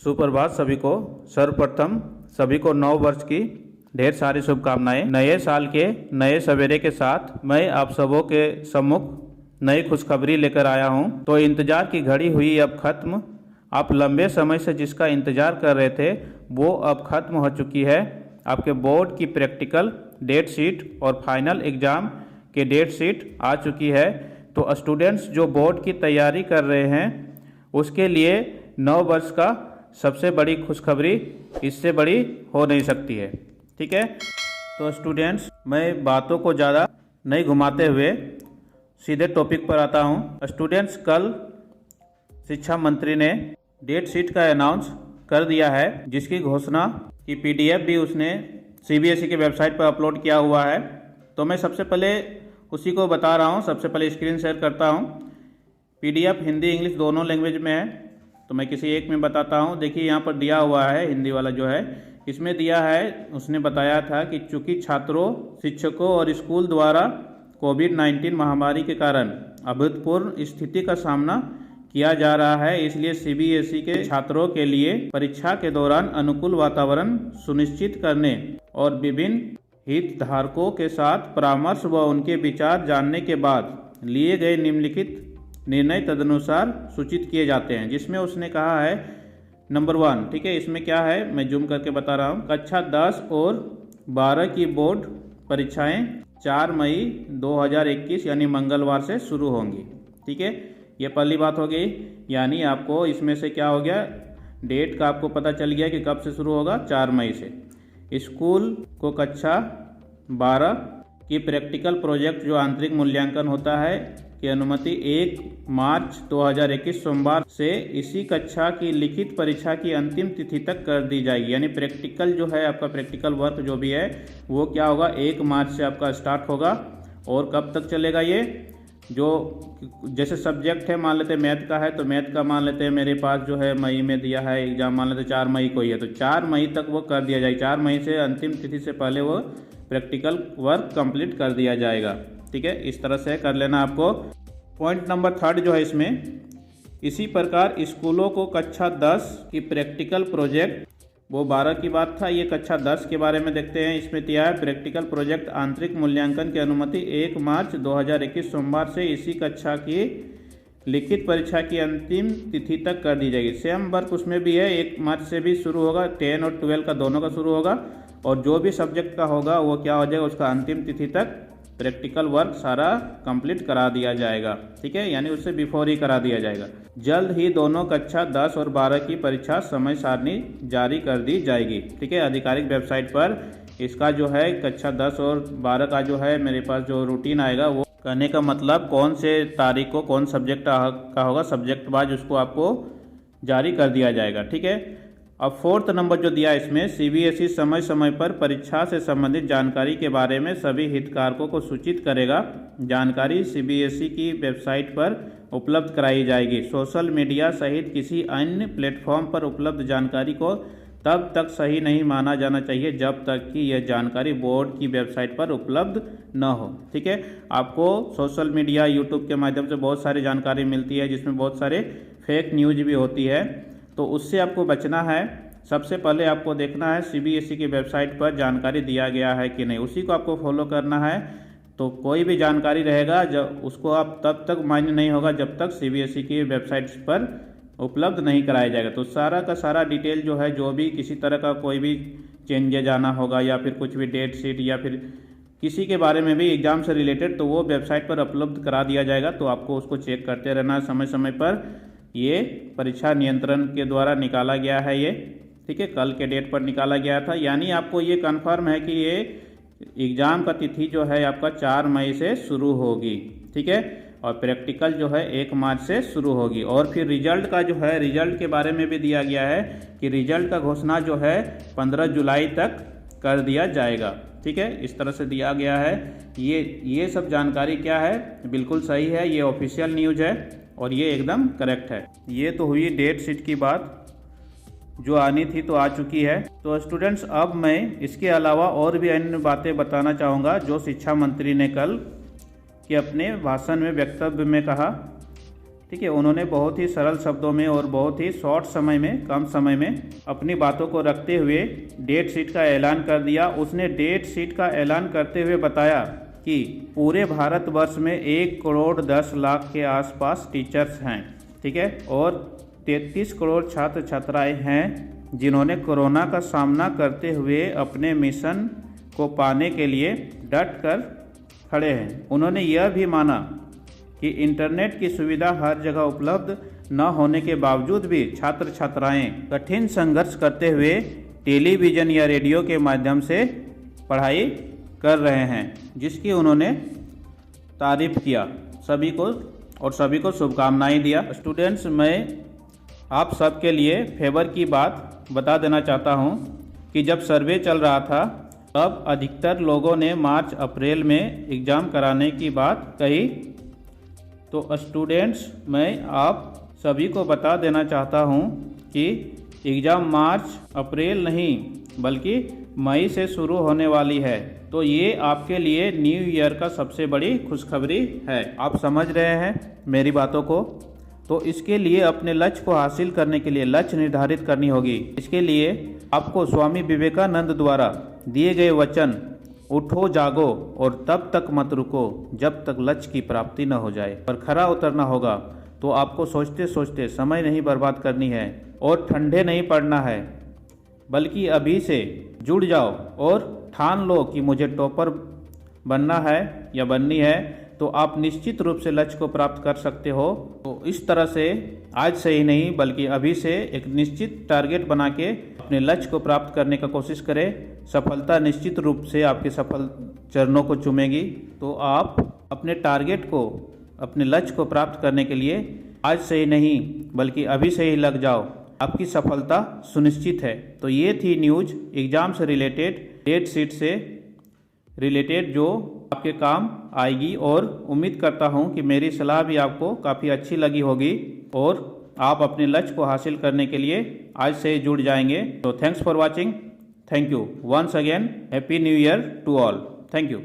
सुप्रभात सभी को। सर्वप्रथम सभी को नव वर्ष की ढेर सारी शुभकामनाएं। नए साल के नए सवेरे के साथ मैं आप सबों के सम्मुख नई खुशखबरी लेकर आया हूं। तो इंतजार की घड़ी हुई अब खत्म। आप लंबे समय से जिसका इंतजार कर रहे थे वो अब खत्म हो चुकी है। आपके बोर्ड की प्रैक्टिकल डेट शीट और फाइनल एग्जाम के डेट शीट आ चुकी है। तो स्टूडेंट्स जो बोर्ड की तैयारी कर रहे हैं उसके लिए नव वर्ष का सबसे बड़ी खुशखबरी इससे बड़ी हो नहीं सकती है। ठीक है, तो स्टूडेंट्स मैं बातों को ज़्यादा नहीं घुमाते हुए सीधे टॉपिक पर आता हूँ। स्टूडेंट्स कल शिक्षा मंत्री ने डेट शीट का अनाउंस कर दिया है, जिसकी घोषणा की पीडीएफ भी उसने सीबीएसई की वेबसाइट पर अपलोड किया हुआ है। तो मैं सबसे पहले उसी को बता रहा हूँ। सबसे पहले स्क्रीन शेयर करता हूँ। पीडीएफ हिंदी इंग्लिश दोनों लैंग्वेज में है, तो मैं किसी एक में बताता हूँ। देखिए यहाँ पर दिया हुआ है, हिंदी वाला जो है इसमें दिया है। उसने बताया था कि चूंकि छात्रों, शिक्षकों और स्कूल द्वारा कोविड-19 महामारी के कारण अभूतपूर्व स्थिति का सामना किया जा रहा है, इसलिए सीबीएसई के छात्रों के लिए परीक्षा के दौरान अनुकूल वातावरण सुनिश्चित करने और विभिन्न हितधारकों के साथ परामर्श व उनके विचार जानने के बाद लिए गए निम्नलिखित निर्णय तदनुसार सूचित किए जाते हैं। जिसमें उसने कहा है नंबर 1, ठीक है, इसमें क्या है मैं जूम करके बता रहा हूँ। कक्षा 10 और 12 की बोर्ड परीक्षाएं 4 मई 2021 यानी मंगलवार से शुरू होंगी। ठीक है, ये पहली बात हो गई। यानी आपको इसमें से क्या हो गया, डेट का आपको पता चल गया कि कब से शुरू होगा, 4 मई से। स्कूल को कक्षा 12 की प्रैक्टिकल प्रोजेक्ट जो आंतरिक मूल्यांकन होता है की अनुमति 1 मार्च 2021 सोमवार से इसी कक्षा की लिखित परीक्षा की अंतिम तिथि तक कर दी जाएगी। यानी प्रैक्टिकल जो है आपका प्रैक्टिकल वर्क जो भी है वो क्या होगा, 1 मार्च से आपका स्टार्ट होगा। और कब तक चलेगा ये, जो जैसे सब्जेक्ट है मान लेते हैं मैथ का है, तो मैथ का मान लेते हैं मेरे पास जो है मई में दिया है एग्जाम, मान लेते 4 मई को ही है, तो 4 मई तक वो कर दिया जाएगा। 4 मई से अंतिम तिथि से पहले वो प्रैक्टिकल वर्क कंप्लीट कर दिया जाएगा। ठीक है, इस तरह से कर लेना आपको। पॉइंट नंबर 3 जो है इसमें, इसी प्रकार स्कूलों को कक्षा 10 की प्रैक्टिकल प्रोजेक्ट, वो 12 की बात था, ये कक्षा 10 के बारे में देखते हैं। इसमें दिया है प्रैक्टिकल प्रोजेक्ट आंतरिक मूल्यांकन की अनुमति 1 मार्च 2021 सोमवार से इसी कक्षा की लिखित परीक्षा की अंतिम तिथि तक कर दी जाएगी। सेम वर्क उसमें भी है, 1 मार्च से भी शुरू होगा, 10 और 12 का दोनों का शुरू होगा। और जो भी सब्जेक्ट का होगा वो क्या हो जाएगा, उसका अंतिम तिथि तक प्रैक्टिकल वर्क सारा कंप्लीट करा दिया जाएगा। ठीक है, यानी उससे बिफोर ही करा दिया जाएगा। जल्द ही दोनों कक्षा 10 और 12 की परीक्षा समय सारणी जारी कर दी जाएगी। ठीक है, आधिकारिक वेबसाइट पर इसका जो है कक्षा 10 और 12 का जो है मेरे पास जो रूटीन आएगा, वो कहने का मतलब कौन से तारीख को कौन सब्जेक्ट का होगा, सब्जेक्ट वाइज उसको आपको जारी कर दिया जाएगा। ठीक है, अब 4th नंबर जो दिया इसमें, सीबीएसई समय समय पर परीक्षा से संबंधित जानकारी के बारे में सभी हितधारकों को सूचित करेगा। जानकारी सीबीएसई की वेबसाइट पर उपलब्ध कराई जाएगी। सोशल मीडिया सहित किसी अन्य प्लेटफॉर्म पर उपलब्ध जानकारी को तब तक सही नहीं माना जाना चाहिए जब तक कि यह जानकारी बोर्ड की वेबसाइट पर उपलब्ध न हो। ठीक है, आपको सोशल मीडिया यूट्यूब के माध्यम से बहुत सारी जानकारी मिलती है, जिसमें बहुत सारे फेक न्यूज भी होती है, तो उससे आपको बचना है। सबसे पहले आपको देखना है सीबीएसई की वेबसाइट पर जानकारी दिया गया है कि नहीं, उसी को आपको फॉलो करना है। तो कोई भी जानकारी रहेगा जब उसको आप तब तक मान्य नहीं होगा जब तक सीबीएसई की वेबसाइट पर उपलब्ध नहीं कराया जाएगा। तो सारा का सारा डिटेल जो है, जो भी किसी तरह का कोई भी चेंजेज आना होगा या फिर कुछ भी डेट शीट या फिर किसी के बारे में भी एग्जाम से रिलेटेड, तो वो वेबसाइट पर उपलब्ध करा दिया जाएगा। तो आपको उसको चेक करते रहना समय समय पर। ये परीक्षा नियंत्रण के द्वारा निकाला गया है ये। ठीक है, कल के डेट पर निकाला गया था। यानी आपको ये कंफर्म है कि ये एग्ज़ाम का तिथि जो है आपका 4 मई से शुरू होगी। ठीक है, और प्रैक्टिकल जो है 1 मार्च से शुरू होगी। और फिर रिजल्ट का जो है, रिजल्ट के बारे में भी दिया गया है कि रिजल्ट का घोषणा जो है 15 जुलाई तक कर दिया जाएगा। ठीक है, इस तरह से दिया गया है। ये सब जानकारी क्या है, बिल्कुल सही है, ये ऑफिशियल न्यूज है और ये एकदम करेक्ट है। ये तो हुई डेट शीट की बात, जो आनी थी तो आ चुकी है। तो स्टूडेंट्स अब मैं इसके अलावा और भी अन्य बातें बताना चाहूँगा जो शिक्षा मंत्री ने कल के अपने भाषण में वक्तव्य में कहा। ठीक है, उन्होंने बहुत ही सरल शब्दों में और बहुत ही शॉर्ट समय में, कम समय में अपनी बातों को रखते हुए डेट शीट का ऐलान कर दिया। उसने डेट शीट का ऐलान करते हुए बताया कि पूरे भारतवर्ष में 1,10,00,000 के आसपास टीचर्स हैं, ठीक है, और 33 करोड़ छात्र छात्राएं हैं जिन्होंने कोरोना का सामना करते हुए अपने मिशन को पाने के लिए डट कर खड़े हैं। उन्होंने यह भी माना कि इंटरनेट की सुविधा हर जगह उपलब्ध न होने के बावजूद भी छात्र छात्राएं कठिन संघर्ष करते हुए टेलीविज़न या रेडियो के माध्यम से पढ़ाई कर रहे हैं, जिसकी उन्होंने तारीफ किया सभी को शुभकामनाएं दिया। स्टूडेंट्स, मैं आप सबके लिए फेवर की बात बता देना चाहता हूं कि जब सर्वे चल रहा था तब अधिकतर लोगों ने मार्च अप्रैल में एग्ज़ाम कराने की बात कही। तो स्टूडेंट्स, मैं आप सभी को बता देना चाहता हूं कि एग्ज़ाम मार्च अप्रैल नहीं बल्कि मई से शुरू होने वाली है। तो ये आपके लिए न्यू ईयर का सबसे बड़ी खुशखबरी है। आप समझ रहे हैं मेरी बातों को? तो इसके लिए अपने लक्ष्य को हासिल करने के लिए लक्ष्य निर्धारित करनी होगी। इसके लिए आपको स्वामी विवेकानंद द्वारा दिए गए वचन उठो जागो और तब तक मत रुको जब तक लक्ष्य की प्राप्ति न हो जाए पर खरा उतरना होगा। तो आपको सोचते सोचते समय नहीं बर्बाद करनी है और ठंडे नहीं पड़ना है, बल्कि अभी से जुड़ जाओ और ठान लो कि मुझे टॉपर बनना है या बननी है, तो आप निश्चित रूप से लक्ष्य को प्राप्त कर सकते हो। तो इस तरह से आज से ही नहीं बल्कि अभी से एक निश्चित टारगेट बना के अपने लक्ष्य को प्राप्त करने का कोशिश करें। सफलता निश्चित रूप से आपके सफल चरणों को चूमेगी। तो आप अपने टारगेट को, अपने लक्ष्य को प्राप्त करने के लिए आज से ही नहीं बल्कि अभी से ही लग जाओ, आपकी सफलता सुनिश्चित है। तो ये थी न्यूज़ एग्ज़ाम से रिलेटेड, डेट शीट से रिलेटेड, जो आपके काम आएगी और उम्मीद करता हूँ कि मेरी सलाह भी आपको काफ़ी अच्छी लगी होगी और आप अपने लक्ष्य को हासिल करने के लिए आज से जुड़ जाएंगे। तो thanks for watching. Thank you once again. Happy new year to all. Thank you.